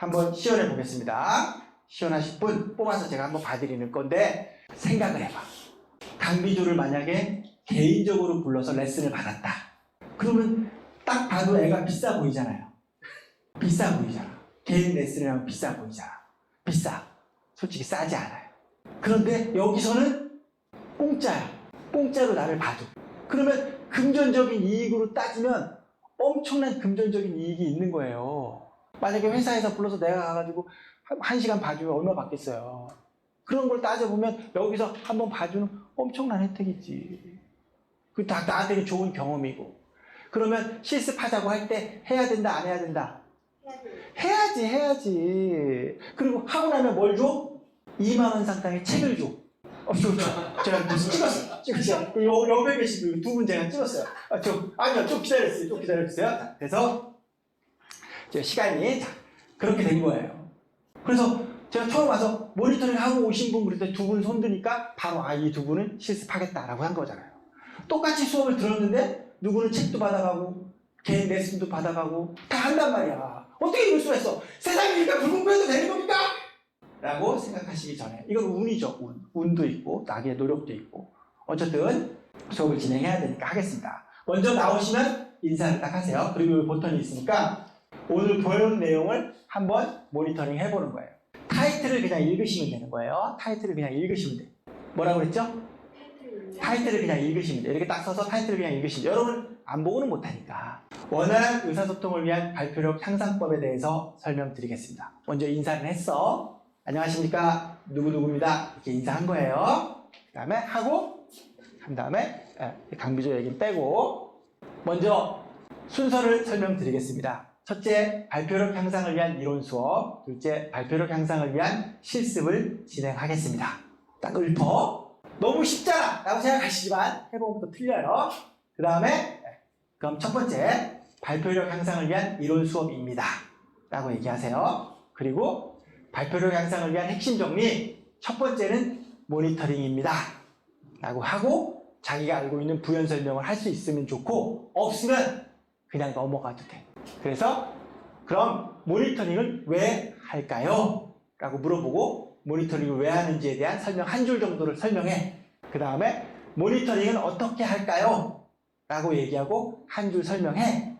한번 시연해 보겠습니다. 시연하실 분 뽑아서 제가 한번 봐드리는 건데, 생각을 해봐. 강비조를 만약에 개인적으로 불러서 레슨을 받았다. 그러면 딱 봐도 애가 비싸 보이잖아요. 비싸 보이잖아. 개인 레슨을 하면 비싸 보이잖아. 비싸. 솔직히 싸지 않아요. 그런데 여기서는 공짜야. 공짜로 나를 봐줘. 그러면 금전적인 이익으로 따지면 엄청난 금전적인 이익이 있는 거예요. 만약에 회사에서 불러서 내가 가가지고 1시간 봐주면 얼마 받겠어요. 그런 걸 따져보면 여기서 한번 봐주는 엄청난 혜택이지. 그 다 나한테는 좋은 경험이고. 그러면 실습하자고 할 때 해야 된다, 안 해야 된다? 해야지. 그리고 하고 나면 뭘 줘? 2만 원 상당의 책을 줘. 제가 찍었어요. 옆에 계신 두 분 제가 찍었어요. 아니요, 좀 기다려주세요. 좀 기다려주세요. 자, 그래서 시간이 그렇게 된 거예요. 그래서 제가 처음 와서 모니터링 하고 오신 분 그럴 때 두 분 손드니까 바로 이 두 분은 실습하겠다라고 한 거잖아요. 똑같이 수업을 들었는데 누구는 책도 받아가고 개인 레슨도 받아가고 다 한단 말이야. 어떻게 이럴 수가 있어? 세상이니까 불공평해도 되는 겁니까? 라고 생각하시기 전에, 이건 운이죠. 운도 있고 나의 노력도 있고. 어쨌든 수업을 진행해야 되니까 하겠습니다. 먼저 나오시면 인사를 딱 하세요. 그리고 여기 버튼이 있으니까 오늘 배운 내용을 한번 모니터링 해보는 거예요. 타이틀을 그냥 읽으시면 되는 거예요. 타이틀을 그냥 읽으시면 돼요. 뭐라고 그랬죠? 타이틀을 그냥 읽으시면 돼요. 이렇게 딱 써서 타이틀을 그냥 읽으시면 돼요. 여러분 안 보고는 못하니까. 원활한 의사소통을 위한 발표력 향상법에 대해서 설명드리겠습니다. 먼저 인사를 했어. 안녕하십니까, 누구누구입니다. 이렇게 인사한 거예요. 그 다음에 하고, 한 다음에 강비조 얘기는 빼고, 먼저 순서를 설명드리겠습니다. 첫째, 발표력 향상을 위한 이론 수업. 둘째, 발표력 향상을 위한 실습을 진행하겠습니다. 딱 읊어. 너무 쉽잖아 라고 생각하시지만 해보면 또 틀려요. 그 다음에 그럼 첫 번째, 발표력 향상을 위한 이론 수업입니다 라고 얘기하세요. 그리고 발표력 향상을 위한 핵심 정리, 첫 번째는 모니터링입니다 라고 하고, 자기가 알고 있는 부연 설명을 할 수 있으면 좋고, 없으면 그냥 넘어가도 돼. 그래서 그럼 모니터링을 왜 할까요? 라고 물어보고, 모니터링을 왜 하는지에 대한 설명 한 줄 정도를 설명해. 그 다음에 모니터링은 어떻게 할까요? 라고 얘기하고 한 줄 설명해.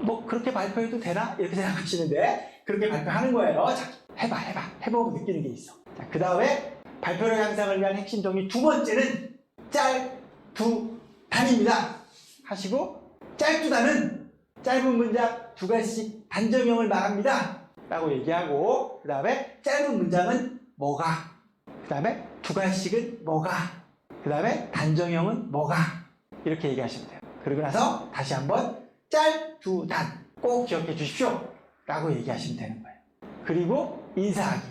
뭐 그렇게 발표해도 되나? 이렇게 생각하시는데 그렇게 발표하는 거예요. 자, 해보고 느끼는 게 있어. 자, 그 다음에 발표력 향상을 위한 핵심 정리 두 번째는 짤두단입니다 하시고, 짤두단은 짧은 문장 두 가지씩 단정형을 말합니다 라고 얘기하고, 그 다음에 짧은 문장은 뭐가, 그 다음에 두 가지씩은 뭐가, 그 다음에 단정형은 뭐가, 이렇게 얘기하시면 돼요. 그리고 나서 다시 한번 짤두단 꼭 기억해 주십시오 라고 얘기하시면 되는 거예요. 그리고 인사하기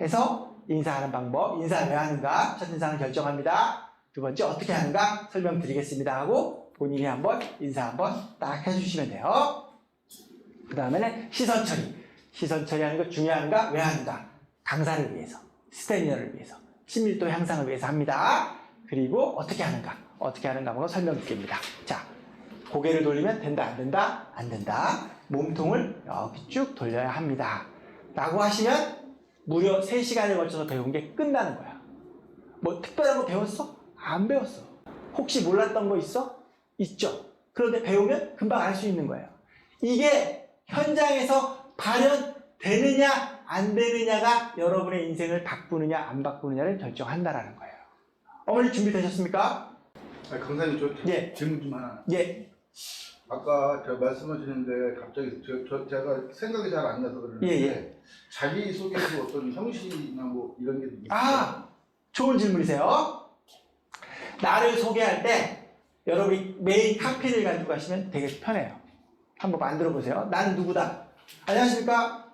해서 인사하는 방법, 인사 왜 하는가, 첫인상을 결정합니다. 두 번째 어떻게 하는가 설명드리겠습니다 하고 본인이 한번 인사 한번 딱 해주시면 돼요. 그 다음에는 시선 처리. 시선 처리하는 거 중요한가, 왜 하는가, 강사를 위해서, 스태미너를 위해서, 친밀도 향상을 위해서 합니다. 그리고 어떻게 하는가 하고 설명드립니다. 자, 고개를 돌리면 된다, 안 된다, 안 된다. 몸통을 이렇게 쭉 돌려야 합니다 라고 하시면 무려 3시간에 걸쳐서 배운 게 끝나는 거야. 뭐 특별한 거 배웠어? 안 배웠어. 혹시 몰랐던 거 있어? 있죠. 그런데 배우면 금방 알 수 있는 거예요. 이게 현장에서 발현되느냐 안 되느냐가 여러분의 인생을 바꾸느냐 안 바꾸느냐를 결정한다라는 거예요. 어머니 준비되셨습니까? 강사님, 저 질문 좀 하나. 예. 아까 제가 말씀하시는데 갑자기 제가 생각이 잘 안 나서 그러는데 자기소개서 어떤 형식이나 뭐 이런 게 있어요? 좋은 질문이세요. 나를 소개할 때 여러분이 메인 카피를 가지고 가시면 되게 편해요. 한번 만들어 보세요. 나는 누구다. 안녕하십니까?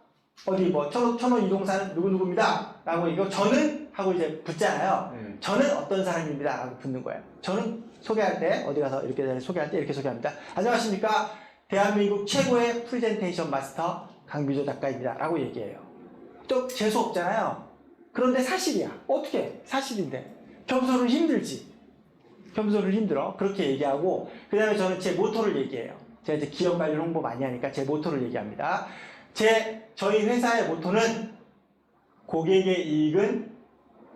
어디 뭐 천호 이동사는 누구누구입니다 라고 이거 저는 하고 이제 붙잖아요. 저는 어떤 사람입니다 라고 붙는 거예요. 저는 소개할 때 어디 가서 이렇게 소개할 때 이렇게 소개합니다. 안녕하십니까? 대한민국 최고의 프레젠테이션 마스터 강비조 작가입니다 라고 얘기해요. 또 재수 없잖아요. 그런데 사실이야. 어떻게? 사실인데 겸손은 힘들지. 겸손은 힘들어. 그렇게 얘기하고, 그 다음에 저는 제 모토를 얘기해요. 제가 이제 기업 관련 홍보 많이 하니까 제 모토를 얘기합니다. 저희 회사의 모토는 고객의 이익은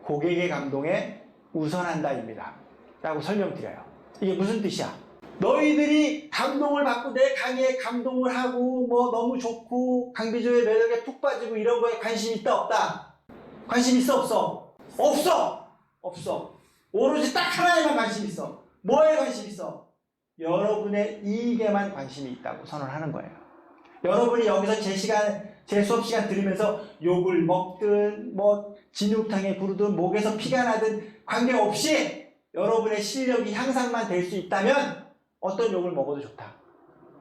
고객의 감동에 우선한다입니다. 라고 설명드려요. 이게 무슨 뜻이야? 너희들이 감동을 받고 내 강의에 감동을 하고 뭐 너무 좋고 강비조의 매력에 푹 빠지고 이런 거에 관심 있다 없다? 관심 있어 없어? 없어! 없어. 오로지 딱 하나에만 관심 있어. 뭐에 관심 있어? 여러분의 이익에만 관심이 있다고 선언하는 거예요. 여러분이 여기서 제 수업 시간 들으면서 욕을 먹든 뭐 진흙탕에 구르든 목에서 피가 나든 관계없이 여러분의 실력이 향상만 될 수 있다면 어떤 욕을 먹어도 좋다.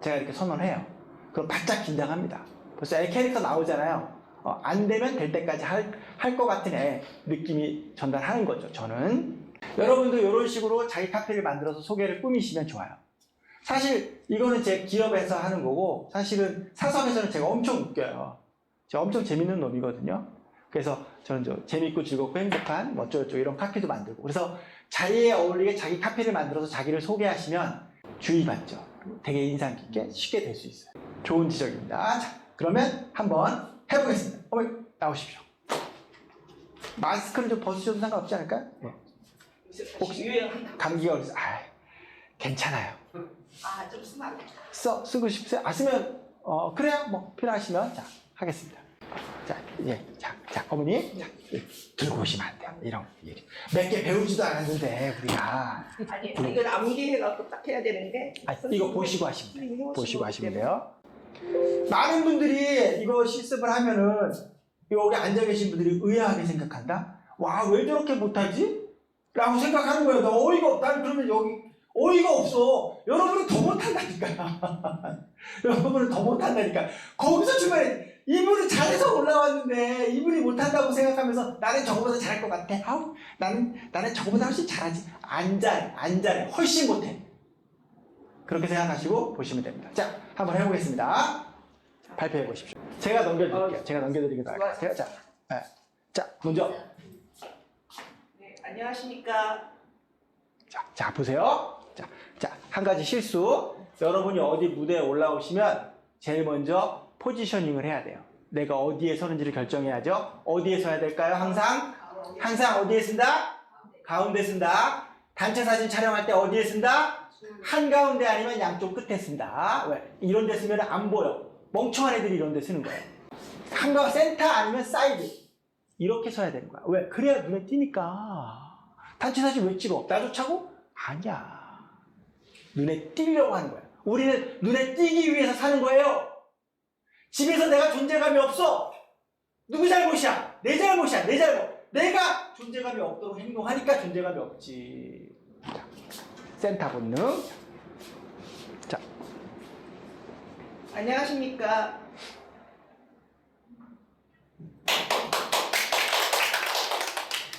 제가 이렇게 선언해요. 그럼 바짝 긴장합니다. 벌써 애 캐릭터 나오잖아요. 안 되면 될 때까지 할 것 같은 애 느낌이 전달하는 거죠. 저는 여러분도 이런 식으로 자기 카페를 만들어서 소개를 꾸미시면 좋아요. 사실 이거는 제 기업에서 하는 거고 사실은 사석에서는 제가 엄청 웃겨요. 제가 엄청 재밌는 놈이거든요. 그래서 저는 재밌고 즐겁고 행복한 뭐 어쩌고저쩌고 이런 카페도 만들고 그래서 자리에 어울리게 자기 카페를 만들어서 자기를 소개하시면 주의받죠. 되게 인상 깊게 쉽게 될 수 있어요. 좋은 지적입니다. 자, 그러면 한번 해보겠습니다. 어머니 나오십시오. 마스크를 좀 벗으셔도 상관없지 않을까요? 네. 혹시 감기가 걸려서 괜찮아요. 좀 쓰면 안 될까? 쓰고 싶으세요? 쓰면 그래요. 뭐 필요하시면 자 하겠습니다. 자 어머니 들고 오시면 안 돼요. 이런 일 몇 개 배우지도 않았는데 우리가 아니 이건 암기해갖고 딱 해야 되는데. 이거 보시고 하시면 돼요. 보시고 하시면 돼요. 많은 분들이 이거 실습을 하면은 여기 앉아 계신 분들이 의아하게 생각한다. 와, 왜 저렇게 못하지? 라고 생각하는 거예요. 나 어이가 없다. 나는 그러면 여기 어이가 없어. 여러분은 더 못한다니까. 여러분은 더 못한다니까. 거기서 중간에 이분이 잘해서 올라왔는데 이분이 못한다고 생각하면서 나는 저거보다 잘할 것 같아. 나는 저거보다 훨씬 잘하지. 안 잘해. 훨씬 못해. 그렇게 생각하시고 보시면 됩니다. 자, 한번 해보겠습니다. 발표해 보십시오. 제가 넘겨드릴게요. 제가 넘겨드리기도 할게요. 자, 먼저. 네, 안녕하십니까. 자, 보세요. 자, 한 가지 실수. 여러분이 어디 무대에 올라오시면 제일 먼저 포지셔닝을 해야 돼요. 내가 어디에 서는지를 결정해야죠. 어디에 서야 될까요? 항상 어디에 쓴다? 가운데 쓴다. 단체 사진 촬영할 때 어디에 쓴다? 한가운데 아니면 양쪽 끝에 쓴다. 왜? 이런 데 쓰면 안 보여. 멍청한 애들이 이런 데 쓰는 거예요. 센터 아니면 사이드. 이렇게 서야 되는 거야. 왜? 그래야 눈에 띄니까. 단체 사진 왜 찍어? 나 좋자고? 아니야. 눈에 띄려고 하는 거야. 우리는 눈에 띄기 위해서 사는 거예요. 집에서 내가 존재감이 없어. 누구 잘못이야? 내 잘못이야. 내 잘못. 내가 존재감이 없도록 행동하니까 존재감이 없지. 자, 센터 본능. 자. 안녕하십니까.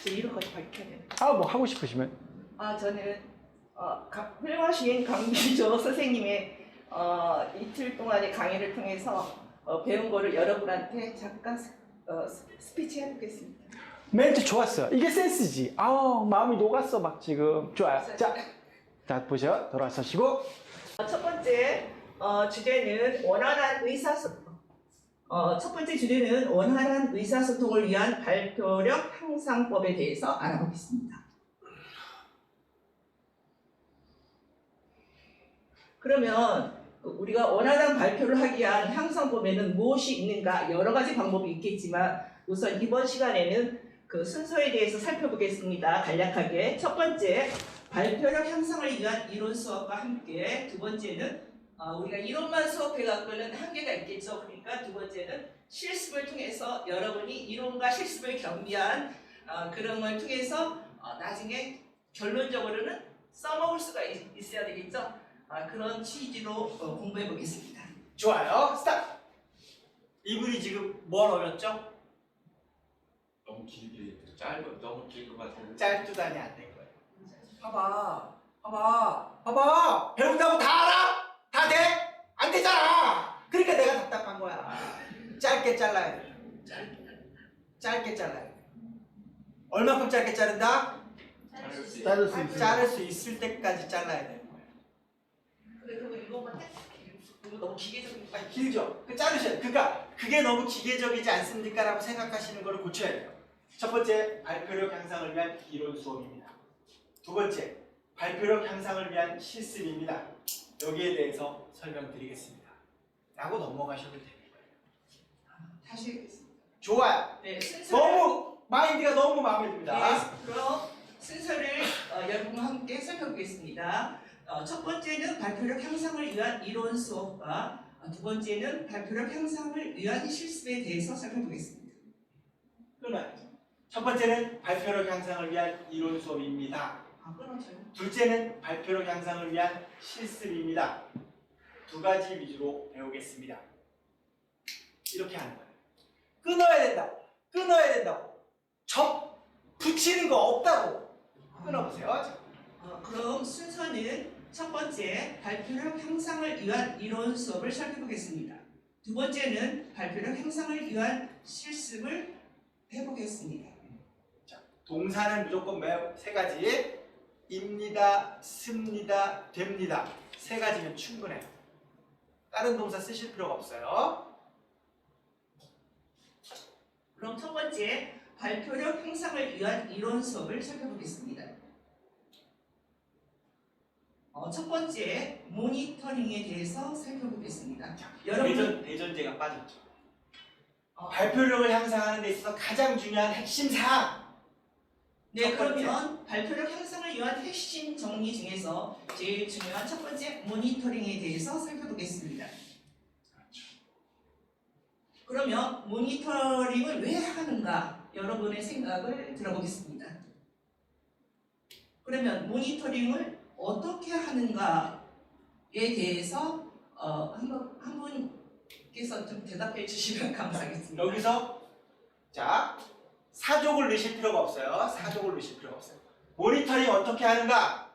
이름까지 밝혀야 되는. 뭐 하고 싶으시면. 저는 훌륭하신 강비조 선생님의 이틀 동안의 강의를 통해서 배운 거를 여러분한테 잠깐 스피치 해보겠습니다. 멘트 좋았어요. 이게 센스지. 마음이 녹았어 막 지금. 좋아요. 자 보세요. 돌아서시고. 첫 번째 주제는 원활한 의사소통을 위한 발표력 향상법에 대해서 알아보겠습니다. 그러면 우리가 원활한 발표를 하기 위한 향상법에는 무엇이 있는가? 여러 가지 방법이 있겠지만 우선 이번 시간에는 그 순서에 대해서 살펴보겠습니다. 간략하게. 첫 번째, 발표력 향상을 위한 이론 수업과 함께 두 번째는 우리가 이론만 수업해갖고는 한계가 있겠죠. 그러니까 두 번째는 실습을 통해서 여러분이 이론과 실습을 겸비한 그런 걸 통해서 나중에 결론적으로는 써먹을 수가 있어야 되겠죠. 그런 취지로 공부해 보겠습니다. 좋아요. 스탑. 이분이 지금 뭘 어렸죠? 너무 길게 너무 길 것 같아요. 짧두다니 안 된 거예요. 봐봐. 배운다고 다 알아? 다 돼? 안 되잖아. 그러니까 내가 답답한 거야. 짧게 잘라야 돼. 짧게 잘라야 돼. 얼마큼 짧게 자른다? 자를 수 있을 때까지 잘라야 돼. 그래, 그거 이거만 해? 이거 너무 너무 기계적인 아니 길죠. 그 자르셔야 돼요. 그러니까 그게 너무 기계적이지 않습니까? 라고 생각하시는 거를 고쳐야 돼요. 첫 번째, 발표력 향상을 위한 이론 수업입니다. 두 번째, 발표력 향상을 위한 실습입니다. 여기에 대해서 설명드리겠습니다. 라고 넘어가셔도 되는 거예요. 다시 하겠습니다. 좋아요. 네, 순서를 너무 마인드가 너무 마음에 듭니다. 네, 그럼 순서를 여러분과 함께 살펴보겠습니다. 첫 번째는 발표력 향상을 위한 이론 수업과 두 번째는 발표력 향상을 위한 실습에 대해서 살펴보겠습니다. 끊어야죠. 첫 번째는 발표력 향상을 위한 이론 수업입니다. 끊어져요. 둘째는 발표력 향상을 위한 실습입니다. 두 가지 위주로 배우겠습니다. 이렇게 하는 거예요. 끊어야 된다고. 끊어야 된다고. 붙이는 거 없다고. 끊어보세요. 그럼 순서는 첫 번째 발표력 향상을 위한 이론 수업을 살펴보겠습니다. 두 번째는 발표력 향상을 위한 실습을 해보겠습니다. 동사는 무조건 매우 세 가지. 입니다, 씁니다, 됩니다. 세 가지면 충분해요. 다른 동사 쓰실 필요가 없어요. 그럼 첫 번째 발표력 향상을 위한 이론 수업을 살펴보겠습니다. 첫 번째 모니터링에 대해서 살펴보겠습니다. 여러분 대전제가 빠졌죠. 발표력을 향상하는 데 있어서 가장 중요한 핵심 사항. 네, 첫 번째. 그러면 발표력 향상을 위한 핵심 정리 중에서 제일 중요한 첫 번째 모니터링에 대해서 살펴보겠습니다. 그러면 모니터링을 왜 하는가 여러분의 생각을 들어보겠습니다. 그러면 모니터링을 어떻게 하는가에 대해서 한 분께서 좀 대답해 주시면 감사하겠습니다. 여기서 자 사족을 넣으실 필요가 없어요. 사족을 넣으실 필요가 없어요. 모니터링 어떻게 하는가?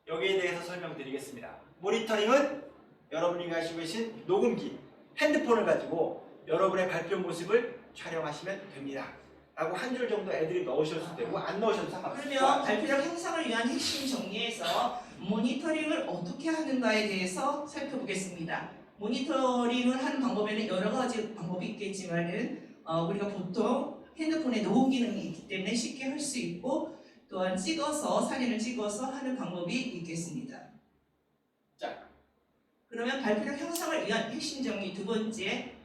여기에 대해서 설명드리겠습니다. 모니터링은 여러분이 가지고 계신 녹음기, 핸드폰을 가지고 여러분의 발표 모습을 촬영하시면 됩니다. 라고 한 줄 정도 애들이 넣으셔도 되고 안 넣으셔도 상관없어요. 그러면 발표력 향상을 위한 핵심 정리에서 모니터링을 어떻게 하는가에 대해서 살펴보겠습니다. 모니터링을 하는 방법에는 여러 가지 방법이 있겠지만은 우리가 보통 핸드폰에 녹음 기능이 있기 때문에 쉽게 할 수 있고 또한 사진을 찍어서 하는 방법이 있겠습니다. 자, 그러면 발표력 향상을 위한 핵심 정리 두 번째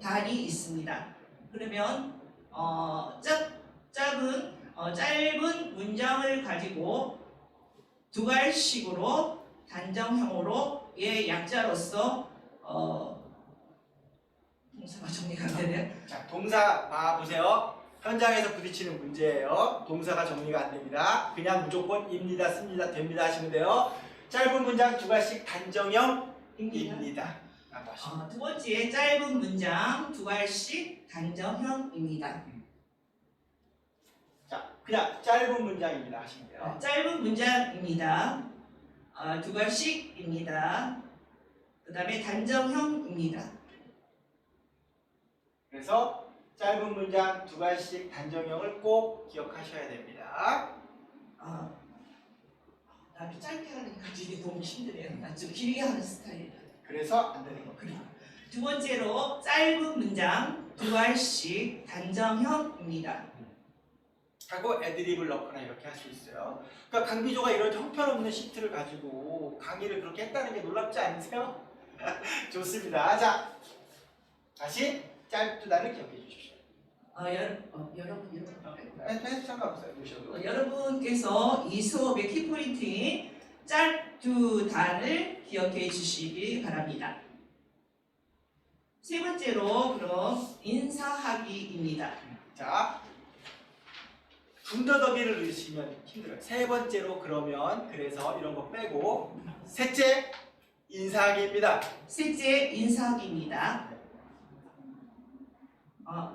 단이 있습니다. 그러면 짧은 문장을 가지고 두괄식으로 단정형으로의 약자로서 동사가 정리가 안 되네요. 자, 동사 봐보세요. 현장에서 부딪히는 문제예요. 동사가 정리가 안 됩니다. 그냥 무조건 입니다, 씁니다, 됩니다 하시면 돼요. 짧은 문장 두 가지씩 단정형입니다. 라고 하시면 두 번째 짧은 문장 두괄식 단정형입니다. 자, 그냥 짧은 문장입니다 하시면 돼요. 짧은 문장입니다. 두괄식입니다. 그 다음에 단정형입니다. 그래서 짧은 문장 두 가지씩 단정형을 꼭 기억하셔야 됩니다. 나도 짧게 하니까 이게 너무 힘드네요. 나 좀 길게 하는 스타일이라. 그래서 안 되는 겁니다. 두 번째로 짧은 문장 두괄식 단정형입니다. 하고 애드립을 넣거나 이렇게 할 수 있어요. 그러니까 강비조가 이런 형편없는 시트를 가지고 강의를 그렇게 했다는 게 놀랍지 않으세요? 좋습니다. 자, 다시 짧두다를 기억해 주십시오. 여러분 상관없어요. 보셔도. 여러분께서 이 수업의 키포인트인 짧두단을 기억해 주시기 바랍니다. 세 번째로 그럼 인사하기입니다. 자, 군더더기를 넣으시면 힘들어요. 세 번째로 그러면 그래서 이런 거 빼고 셋째 인사하기입니다. 셋째 인사하기입니다.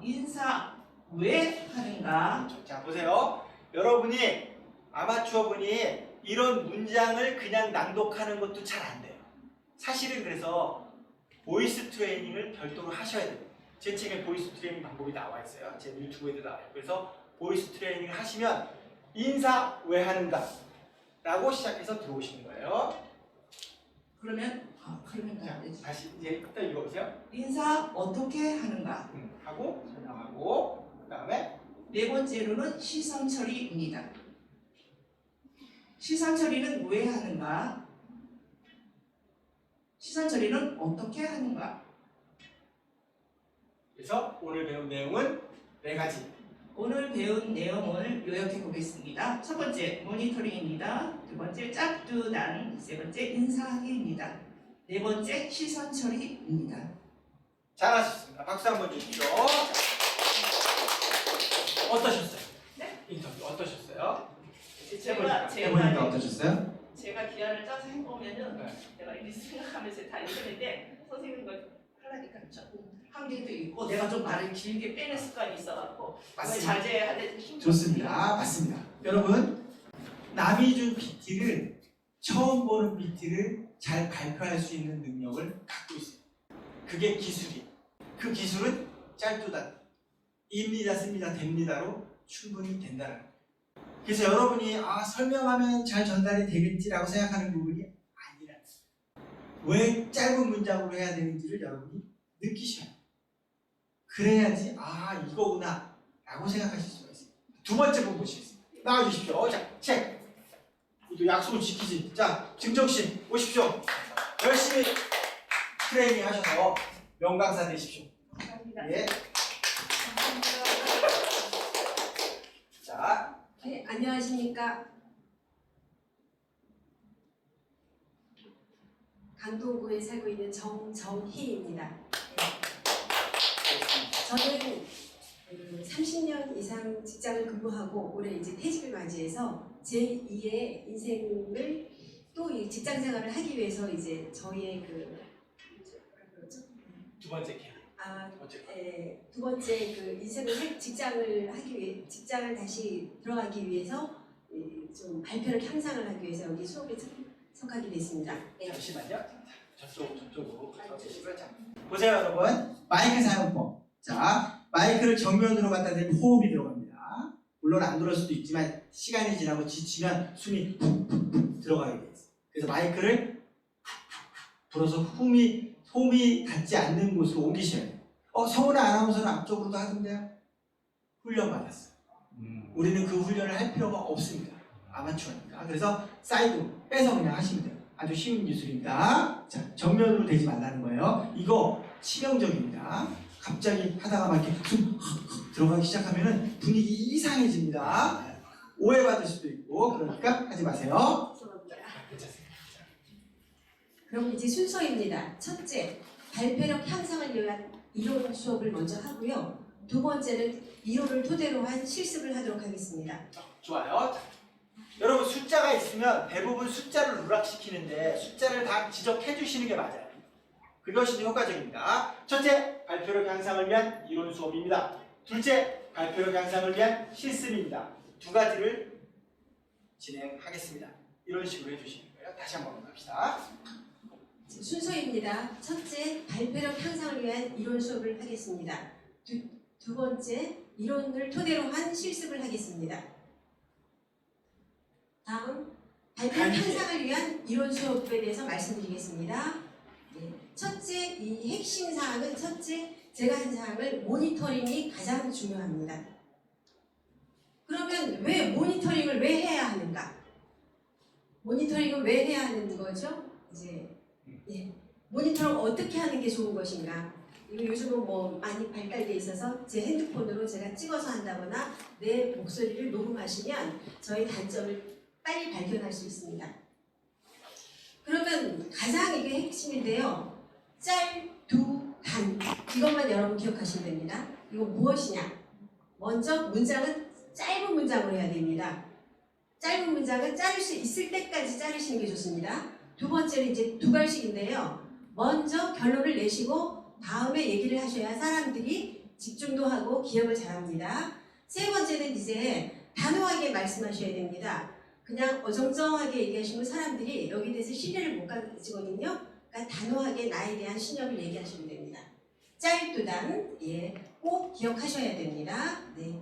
인사 왜 하는가? 자, 보세요. 여러분이 아마추어 분이 이런 문장을 그냥 낭독하는 것도 잘 안 돼요. 사실은 그래서 보이스 트레이닝을 별도로 하셔야 돼요. 제 책에 보이스 트레이닝 방법이 나와 있어요. 제 유튜브에도 나와요. 그래서 보이스 트레이닝을 하시면 인사 왜 하는가? 라고 시작해서 들어오시는 거예요. 그러면 그러면 다 되지. 다시 이제 또 읽어보세요. 인사 어떻게 하는가? 하고 설명하고 그다음에 네 번째로는 시선 처리입니다. 시선 처리는 왜 하는가? 시선 처리는 어떻게 하는가? 그래서 오늘 배운 내용은 4가지. 오늘 배운 내용을 요약해 보겠습니다. 첫 번째 모니터링입니다. 두 번째 짝두단, 세 번째 인사하기입니다. 네 번째 시선 처리입니다. 잘하셨습니다. 박수 한번 주십시오. 어떠셨어요? 네? 인터뷰 어떠셨어요? 제가 어떠셨어요? 제가 기한을 짜서 해보면은 네. 내가 이렇게 생각하면서 다 읽었는데 선생님 걸 하려니까 조금 한계도 있고 내가 좀 말을 길게 빼는 습관이 있어갖고 맞습니다. 자제하는데 힘들었습니다. 좋습니다. 맞습니다. 여러분 남이 준 PT를 처음 보는 PT를 잘 발표할 수 있는 능력을 갖고 있어요. 그게 기술이에요. 그 기술은 짤두단 입니다, 씁니다, 됩니다로 충분히 된다는 거예요. 그래서 여러분이 설명하면 잘 전달이 되겠지라고 생각하는 부분이 아니라는 거예요. 왜 짧은 문장으로 해야 되는지를 여러분이 느끼셔야 돼요. 그래야지 이거구나 라고 생각하실 수가 있어요. 두 번째 부분 보시겠습니다. 나와주십시오. 자, 책. 또 약속을 지키지. 자, 증정씨 오십시오. 열심히 트레이닝 하셔서 명강사 되십시오. 감사합니다. 예. 자, 네, 안녕하십니까. 강동구에 살고 있는 정정희입니다. 저는 30년 이상 직장을 근무하고 올해 이제 퇴직을 맞이해서 제2의 인생을 또 이 직장 생활을 하기 위해서 이제 저희의 두 번째 계획. 두 번째 두 번째 인생을 직장을 하기 위해 직장을 다시 들어가기 위해서 좀 발표를 향상을 하기 위해서 여기 수업에 참석하게 됐습니다. 네. 잠시만요. 저쪽으로 가주시고요. 자, 보세요 여러분. 마이크 사용법. 자, 마이크를 정면으로 갖다 대면 호흡이 들어갑니다. 물론 안 들어올 수도 있지만 시간이 지나고 지치면 숨이 푹푹푹 들어가게 돼 있어요. 그래서 마이크를 불어서 홈이 닿지 않는 곳으로 옮기셔야 돼요. 서울의 아나운서는 앞쪽으로도 하던데요. 훈련받았어요. 우리는 그 훈련을 할 필요가 없습니다. 아마추어니까. 그래서 사이드 빼서 그냥 하시면 돼요. 아주 쉬운 기술입니다. 자, 정면으로 대지 말라는 거예요. 이거 치명적입니다. 갑자기 하다가 막 이렇게 숨 들어가기 시작하면 분위기 이상해집니다. 오해받을 수도 있고 그러니까 하지 마세요. 죄송합니다. 괜찮습니다. 그럼 이제 순서입니다. 첫째, 발표력 향상을 위한 이론 수업을 먼저 하고요. 두 번째는 이론을 토대로 한 실습을 하도록 하겠습니다. 좋아요. 자, 여러분 숫자가 있으면 대부분 숫자를 누락시키는데 숫자를 다 지적해 주시는 게 맞아요. 그것이 효과적입니다. 첫째, 발표력 향상을 위한 이론 수업입니다. 둘째, 발표력 향상을 위한 실습입니다. 두 가지를 진행하겠습니다. 이런 식으로 해주시는 거예요. 다시 한번 갑시다. 순서입니다. 첫째, 발표력 향상을 위한 이론 수업을 하겠습니다. 두 번째, 이론을 토대로 한 실습을 하겠습니다. 다음, 발표력 향상을 위한 이론 수업에 대해서 말씀드리겠습니다. 네. 첫째, 이 핵심 사항은 제가 한 사항을 모니터링이 가장 중요합니다. 그러면 왜 모니터링을 왜 해야 하는가? 모니터링을 왜 해야 하는 거죠? 모니터링을 어떻게 하는 게 좋은 것인가? 이거 요즘은 뭐 많이 발달돼 있어서 제 핸드폰으로 제가 찍어서 한다거나 내 목소리를 녹음하시면 저희 단점을 빨리 발견할 수 있습니다. 그러면 가장 이게 핵심인데요. 짤, 두, 단 이것만 여러분 기억하시면 됩니다. 이거 무엇이냐? 먼저 문장은 짧은 문장으로 해야 됩니다. 짧은 문장은 자를 수 있을 때까지 자르시는 게 좋습니다. 두 번째는 이제 두 발식인데요. 먼저 결론을 내시고 다음에 얘기를 하셔야 사람들이 집중도 하고 기억을 잘합니다. 세 번째는 이제 단호하게 말씀하셔야 됩니다. 그냥 어정쩡하게 얘기하시면 사람들이 여기에 대해서 신뢰를 못 가지거든요. 그러니까 단호하게 나에 대한 신념을 얘기하시면 됩니다. 짤두단, 꼭 기억하셔야 됩니다. 네.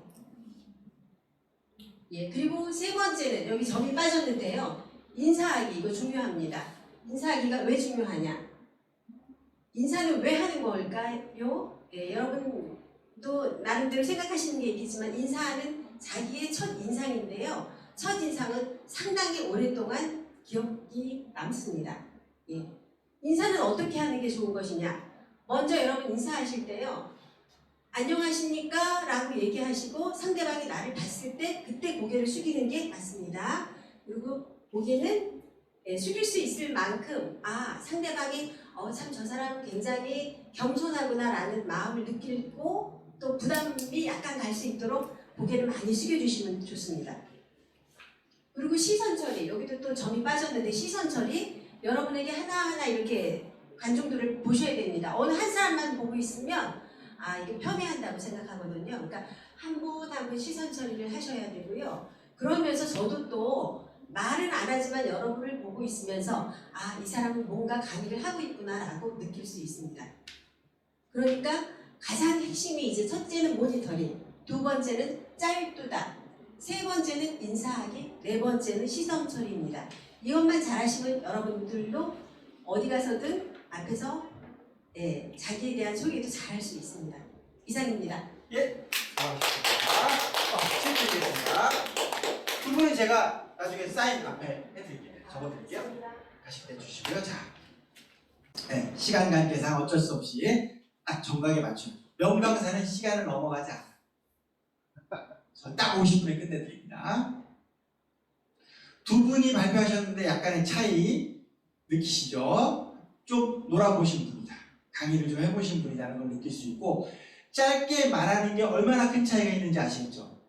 그리고 세 번째는 여기 점이 빠졌는데요. 인사하기, 이거 중요합니다. 인사하기가 왜 중요하냐? 인사는 왜 하는 걸까요? 예, 여러분도 나름대로 생각하시는 게 있겠지만 인사는 자기의 첫 인상인데요. 첫 인상은 상당히 오랫동안 기억이 남습니다. 예. 인사는 어떻게 하는 게 좋은 것이냐? 먼저 여러분 인사하실 때요. 안녕하십니까? 라고 얘기하시고 상대방이 나를 봤을 때 그때 고개를 숙이는 게 맞습니다. 그리고 고개는 숙일 수 있을 만큼 상대방이 참 저 사람 굉장히 겸손하구나 라는 마음을 느끼고 또 부담이 약간 갈 수 있도록 고개를 많이 숙여주시면 좋습니다. 그리고 시선 처리, 여기도 또 점이 빠졌는데 시선 처리, 여러분에게 하나하나 이렇게 관중들을 보셔야 됩니다. 어느 한 사람만 보고 있으면 이게 편애한다고 생각하거든요. 그러니까 한 분 한 분 시선 처리를 하셔야 되고요. 그러면서 저도 또 말은 안 하지만 여러분을 보고 있으면서 이 사람은 뭔가 강의를 하고 있구나라고 느낄 수 있습니다. 그러니까 가장 핵심이 이제 첫째는 모니터링, 두 번째는 짤두다, 세 번째는 인사하기, 네 번째는 시선 처리입니다. 이것만 잘하시면 여러분들도 어디 가서든 앞에서 자기에 대한 소개도 잘할 수 있습니다. 이상입니다. 예, 실수드리겠습니다. 두 분은 제가 나중에 사인 앞에 해드릴게요. 적어드릴게요. 가실 때 주시고요. 자, 시간 관계상 어쩔 수 없이 딱 정각에 맞추는 명강사는 시간을 넘어가지 않아. 저 딱 50분에 끝내드립니다. 두 분이 발표하셨는데 약간의 차이 느끼시죠? 좀 놀아보신 분이다. 강의를 좀 해보신 분이라는 걸 느낄 수 있고 짧게 말하는 게 얼마나 큰 차이가 있는지 아시겠죠?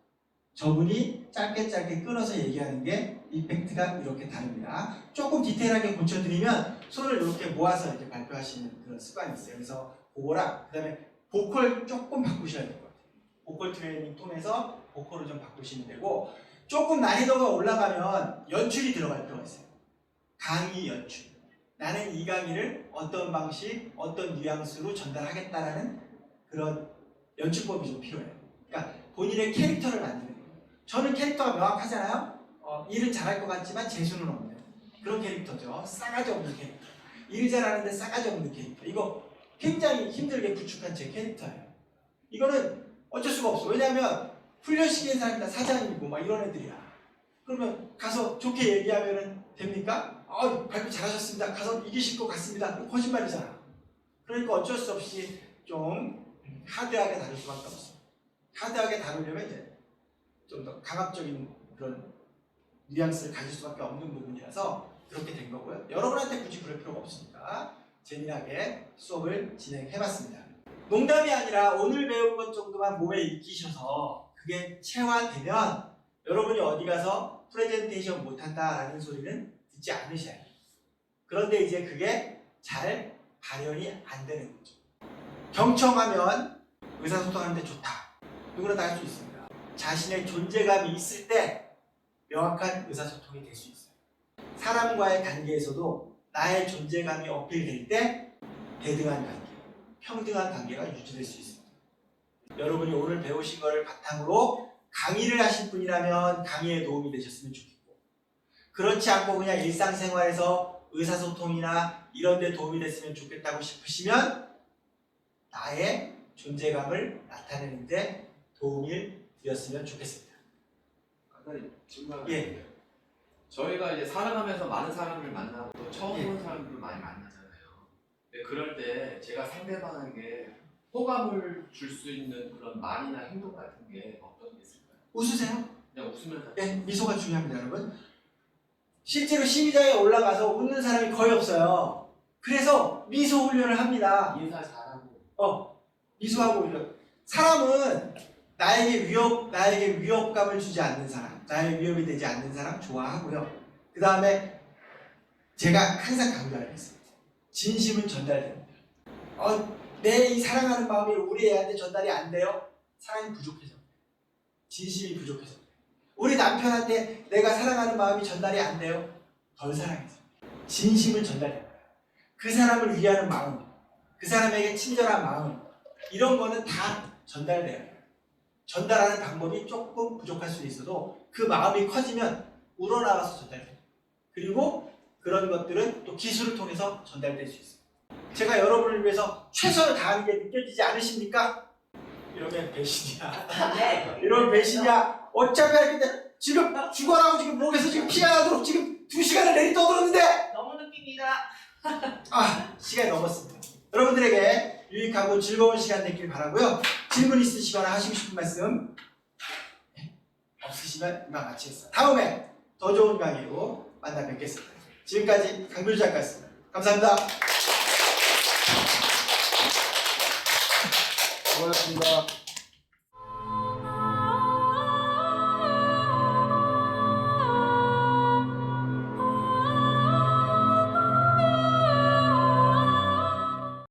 저분이 짧게 끊어서 얘기하는 게 이펙트가 이렇게 다릅니다. 조금 디테일하게 고쳐드리면 손을 이렇게 모아서 이렇게 발표하시는 그런 습관이 있어요. 그래서 그거랑 그 다음에 보컬 조금 바꾸셔야 될 것 같아요. 보컬 트레이닝 통해서 보컬을 좀 바꾸시면 되고 조금 난이도가 올라가면 연출이 들어갈 필요가 있어요. 강의 연출. 나는 이 강의를 어떤 방식, 어떤 뉘앙스로 전달하겠다라는 그런 연출법이 좀 필요해요. 그러니까 본인의 캐릭터를 만드는 거예요. 저는 캐릭터가 명확하잖아요. 일은 잘할 것 같지만 재수는 없는 그런 캐릭터죠. 싸가지 없는 캐릭터. 일 잘하는데 싸가지 없는 캐릭터. 이거 굉장히 힘들게 구축한 제 캐릭터예요. 이거는 어쩔 수가 없어. 왜냐하면 훈련시키는 사람이 다 사장이고 막 이런 애들이야. 그러면 가서 좋게 얘기하면 됩니까? 발표 잘하셨습니다. 가서 이기실 것 같습니다. 거짓말이잖아. 그러니까 어쩔 수 없이 좀 하드하게 다룰 수밖에 없어. 하드하게 다루려면 이제 좀 더 강압적인 그런 뉘앙스를 가질 수밖에 없는 부분이라서 그렇게 된 거고요. 여러분한테 굳이 그럴 필요가 없으니까 재미나게 수업을 진행해봤습니다. 농담이 아니라 오늘 배운 것 정도만 몸에 익히셔서 그게 체화되면 여러분이 어디 가서 프레젠테이션 못한다라는 소리는 듣지 않으셔야 해요. 그런데 이제 그게 잘 발현이 안 되는 거죠. 경청하면 의사소통하는데 좋다. 누구나 다 할 수 있습니다. 자신의 존재감이 있을 때 명확한 의사소통이 될 수 있어요. 사람과의 관계에서도 나의 존재감이 어필될 때 대등한 관계, 평등한 관계가 유지될 수 있습니다. 여러분이 오늘 배우신 것을 바탕으로 강의를 하실 분이라면 강의에 도움이 되셨으면 좋겠고 그렇지 않고 그냥 일상생활에서 의사소통이나 이런 데 도움이 됐으면 좋겠다고 싶으시면 나의 존재감을 나타내는 데 도움을 드렸으면 좋겠습니다. 질문. 예. 저희가 이제 살아가면서 많은 사람을 만나고 또 처음 보는 사람들도 많이 만나잖아요. 근데 그럴 때 제가 상대방에게 호감을 줄 수 있는 그런 말이나 행동 같은 게 어떤 게 있을까요? 웃으세요? 그냥 웃으면서. 네, 미소가 중요합니다, 여러분. 실제로 심의자에 올라가서 웃는 사람이 거의 없어요. 그래서 미소 훈련을 합니다. 인사 잘하고. 미소하고 이런. 사람은 나에게 위협감을 주지 않는 사람, 나의 위협이 되지 않는 사람 좋아하고요. 그 다음에 제가 항상 강조하겠습니다. 진심은 전달됩니다. 내 이 사랑하는 마음이 우리 애한테 전달이 안 돼요? 사랑이 부족해서. 진심이 부족해서. 우리 남편한테 내가 사랑하는 마음이 전달이 안 돼요? 덜 사랑해서. 진심은 전달됩니다. 그 사람을 위하는 마음, 그 사람에게 친절한 마음, 이런 거는 다 전달돼야 해요. 전달하는 방법이 조금 부족할 수 있어도 그 마음이 커지면 우러나와서 전달돼요. 그리고 그런 것들은 또 기술을 통해서 전달될 수 있어요. 제가 여러분을 위해서 최선을 다하는 게 느껴지지 않으십니까? 이러면 배신이야. 네. 이러면 배신이야. 어차피 알겠는데 지금 죽어라고 지금 목에서 지금 피가 나도록 지금 2시간을 내리 떠드는데 너무 느낍니다. 시간이 넘었습니다. 여러분들에게 유익하고 즐거운 시간 되길 바라고요. 질문 있으시거나 하시고 싶은 말씀 없으시면 이만 마치겠습니다. 다음에 더 좋은 강의로 만나 뵙겠습니다. 지금까지 강민주 작가였습니다. 감사합니다. 수고하셨습니다.